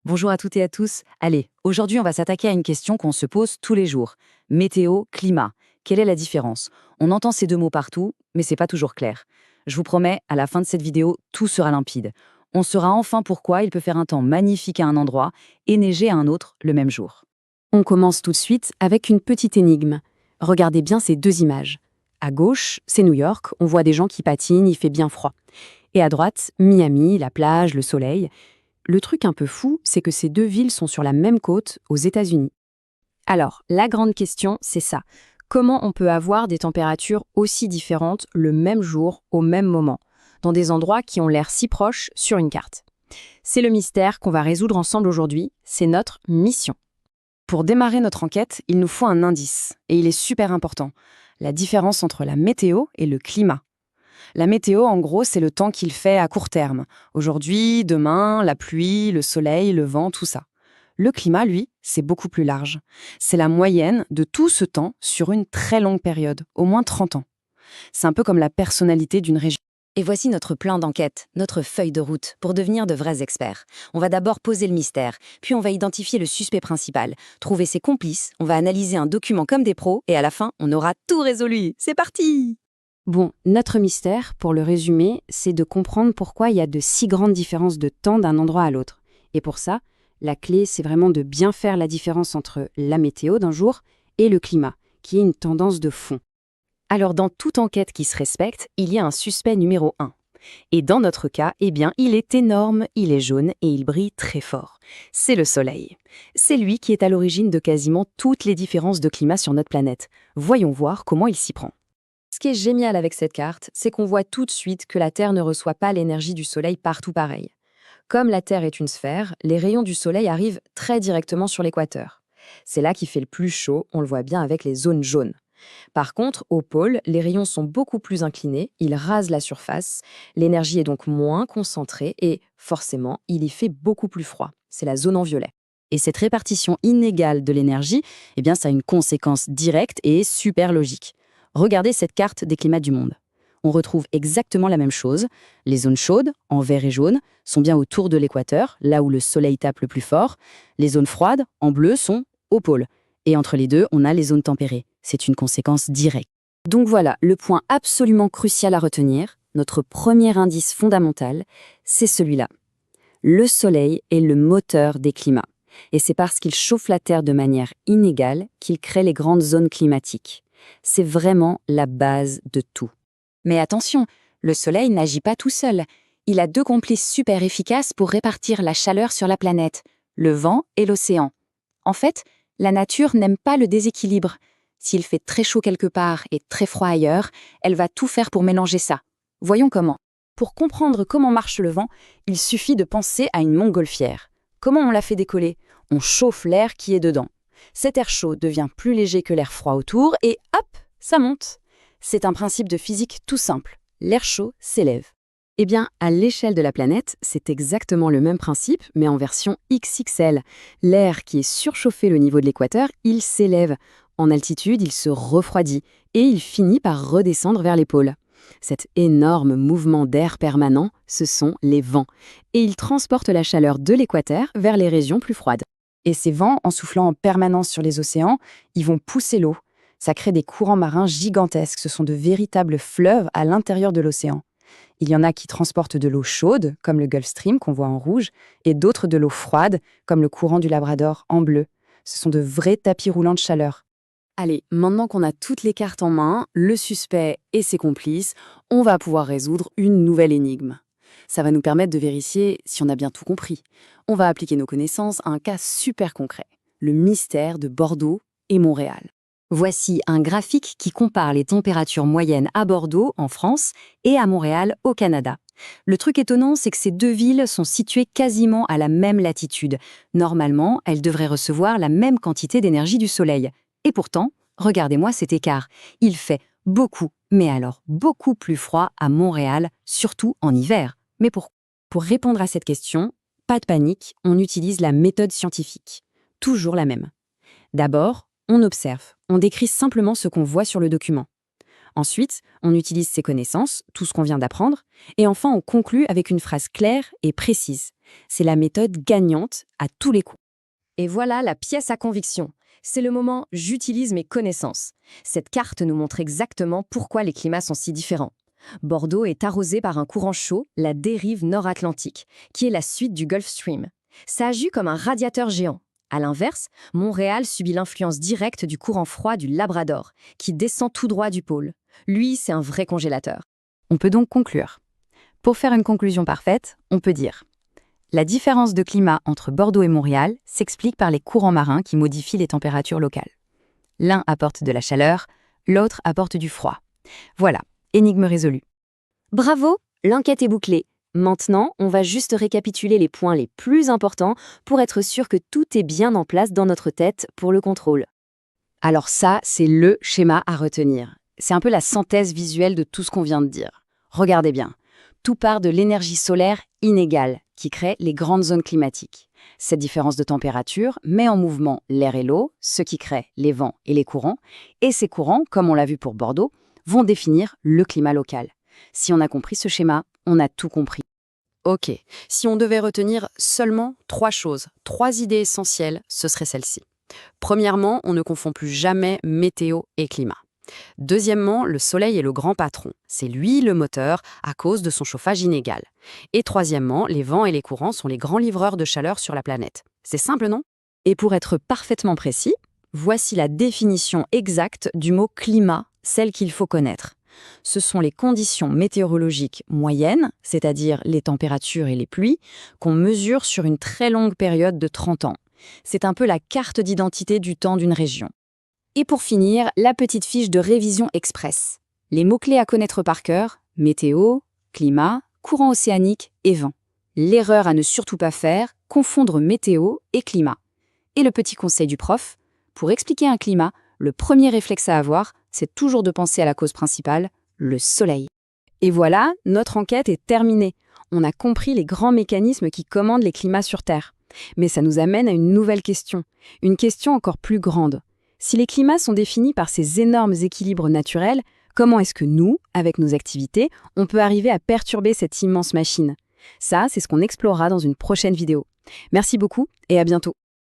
Bonjour à toutes et à tous. Allez, aujourd'hui on va s'attaquer à une question qu'on se pose tous les jours. Météo, climat. Quelle est la différence? On entend ces deux mots partout, mais c'est pas toujours clair. Je vous promets, à la fin de cette vidéo, tout sera limpide. On saura enfin pourquoi il peut faire un temps magnifique à un endroit et neiger à un autre le même jour. On commence tout de suite avec une petite énigme. Regardez bien ces deux images. À gauche, c'est New York, on voit des gens qui patinent, il fait bien froid. Et à droite, Miami, la plage, le soleil. Le truc un peu fou, c'est que ces deux villes sont sur la même côte, aux États-Unis. Alors, la grande question, c'est ça. Comment on peut avoir des températures aussi différentes le même jour, au même moment, dans des endroits qui ont l'air si proches sur une carte? C'est le mystère qu'on va résoudre ensemble aujourd'hui, c'est notre mission. Pour démarrer notre enquête, il nous faut un indice, et il est super important. La différence entre la météo et le climat. La météo, en gros, c'est le temps qu'il fait à court terme. Aujourd'hui, demain, la pluie, le soleil, le vent, tout ça. Le climat, lui, c'est beaucoup plus large. C'est la moyenne de tout ce temps sur une très longue période, au moins 30 ans. C'est un peu comme la personnalité d'une région. Et voici notre plan d'enquête, notre feuille de route, pour devenir de vrais experts. On va d'abord poser le mystère, puis on va identifier le suspect principal, trouver ses complices, on va analyser un document comme des pros, et à la fin, on aura tout résolu. C'est parti! Bon, notre mystère, pour le résumer, c'est de comprendre pourquoi il y a de si grandes différences de temps d'un endroit à l'autre. Et pour ça, la clé, c'est vraiment de bien faire la différence entre la météo d'un jour et le climat, qui est une tendance de fond. Alors dans toute enquête qui se respecte, il y a un suspect numéro 1. Et dans notre cas, eh bien, il est énorme, il est jaune et il brille très fort. C'est le Soleil. C'est lui qui est à l'origine de quasiment toutes les différences de climat sur notre planète. Voyons voir comment il s'y prend. Ce qui est génial avec cette carte, c'est qu'on voit tout de suite que la Terre ne reçoit pas l'énergie du Soleil partout pareil. Comme la Terre est une sphère, les rayons du Soleil arrivent très directement sur l'équateur. C'est là qu'il fait le plus chaud, on le voit bien avec les zones jaunes. Par contre, au pôle, les rayons sont beaucoup plus inclinés, ils rasent la surface, l'énergie est donc moins concentrée et, forcément, il y fait beaucoup plus froid. C'est la zone en violet. Et cette répartition inégale de l'énergie, eh bien, ça a une conséquence directe et super logique. Regardez cette carte des climats du monde. On retrouve exactement la même chose. Les zones chaudes, en vert et jaune, sont bien autour de l'équateur, là où le soleil tape le plus fort. Les zones froides, en bleu, sont au pôle. Et entre les deux, on a les zones tempérées. C'est une conséquence directe. Donc voilà, le point absolument crucial à retenir, notre premier indice fondamental, c'est celui-là. Le Soleil est le moteur des climats. Et c'est parce qu'il chauffe la Terre de manière inégale qu'il crée les grandes zones climatiques. C'est vraiment la base de tout. Mais attention, le Soleil n'agit pas tout seul. Il a deux complices super efficaces pour répartir la chaleur sur la planète, le vent et l'océan. En fait, la nature n'aime pas le déséquilibre. S'il fait très chaud quelque part et très froid ailleurs, elle va tout faire pour mélanger ça. Voyons comment. Pour comprendre comment marche le vent, il suffit de penser à une montgolfière. Comment on la fait décoller? On chauffe l'air qui est dedans. Cet air chaud devient plus léger que l'air froid autour et hop, ça monte. C'est un principe de physique tout simple. L'air chaud s'élève. Eh bien, à l'échelle de la planète, c'est exactement le même principe, mais en version XXL. L'air qui est surchauffé au niveau de l'équateur, il s'élève. En altitude, il se refroidit et il finit par redescendre vers les pôles. Cet énorme mouvement d'air permanent, ce sont les vents. Et ils transportent la chaleur de l'équateur vers les régions plus froides. Et ces vents, en soufflant en permanence sur les océans, ils vont pousser l'eau. Ça crée des courants marins gigantesques. Ce sont de véritables fleuves à l'intérieur de l'océan. Il y en a qui transportent de l'eau chaude, comme le Gulf Stream qu'on voit en rouge, et d'autres de l'eau froide, comme le courant du Labrador en bleu. Ce sont de vrais tapis roulants de chaleur. Allez, maintenant qu'on a toutes les cartes en main, le suspect et ses complices, on va pouvoir résoudre une nouvelle énigme. Ça va nous permettre de vérifier si on a bien tout compris. On va appliquer nos connaissances à un cas super concret, le mystère de Bordeaux et Montréal. Voici un graphique qui compare les températures moyennes à Bordeaux, en France, et à Montréal, au Canada. Le truc étonnant, c'est que ces deux villes sont situées quasiment à la même latitude. Normalement, elles devraient recevoir la même quantité d'énergie du soleil. Et pourtant, regardez-moi cet écart. Il fait beaucoup, mais alors beaucoup plus froid à Montréal, surtout en hiver. Mais pourquoi? Pour répondre à cette question, pas de panique, on utilise la méthode scientifique. Toujours la même. D'abord, on observe, on décrit simplement ce qu'on voit sur le document. Ensuite, on utilise ces connaissances, tout ce qu'on vient d'apprendre, et enfin on conclut avec une phrase claire et précise. C'est la méthode gagnante à tous les coups. Et voilà la pièce à conviction. C'est le moment « j'utilise mes connaissances ». Cette carte nous montre exactement pourquoi les climats sont si différents. Bordeaux est arrosé par un courant chaud, la dérive nord-atlantique, qui est la suite du Gulf Stream. Ça agit comme un radiateur géant. À l'inverse, Montréal subit l'influence directe du courant froid du Labrador, qui descend tout droit du pôle. Lui, c'est un vrai congélateur. On peut donc conclure. Pour faire une conclusion parfaite, on peut dire: la différence de climat entre Bordeaux et Montréal s'explique par les courants marins qui modifient les températures locales. L'un apporte de la chaleur, l'autre apporte du froid. Voilà, énigme résolue. Bravo, l'enquête est bouclée. Maintenant, on va juste récapituler les points les plus importants pour être sûr que tout est bien en place dans notre tête pour le contrôle. Alors ça, c'est le schéma à retenir. C'est un peu la synthèse visuelle de tout ce qu'on vient de dire. Regardez bien. Tout part de l'énergie solaire inégale qui crée les grandes zones climatiques. Cette différence de température met en mouvement l'air et l'eau, ce qui crée les vents et les courants. Et ces courants, comme on l'a vu pour Bordeaux, vont définir le climat local. Si on a compris ce schéma, on a tout compris. Ok, si on devait retenir seulement 3 choses, 3 idées essentielles, ce serait celle-ci. Premièrement, on ne confond plus jamais météo et climat. Deuxièmement, le soleil est le grand patron. C'est lui le moteur à cause de son chauffage inégal. Et troisièmement, les vents et les courants sont les grands livreurs de chaleur sur la planète. C'est simple, non? Et pour être parfaitement précis, voici la définition exacte du mot climat, celle qu'il faut connaître. Ce sont les conditions météorologiques moyennes, c'est-à-dire les températures et les pluies, qu'on mesure sur une très longue période de 30 ans. C'est un peu la carte d'identité du temps d'une région. Et pour finir, la petite fiche de révision express. Les mots-clés à connaître par cœur: météo, climat, courant océanique et vent. L'erreur à ne surtout pas faire, confondre météo et climat. Et le petit conseil du prof: pour expliquer un climat, le premier réflexe à avoir, c'est toujours de penser à la cause principale, le soleil. Et voilà, notre enquête est terminée. On a compris les grands mécanismes qui commandent les climats sur Terre. Mais ça nous amène à une nouvelle question, une question encore plus grande. Si les climats sont définis par ces énormes équilibres naturels, comment est-ce que nous, avec nos activités, on peut arriver à perturber cette immense machine? Ça, c'est ce qu'on explorera dans une prochaine vidéo. Merci beaucoup et à bientôt.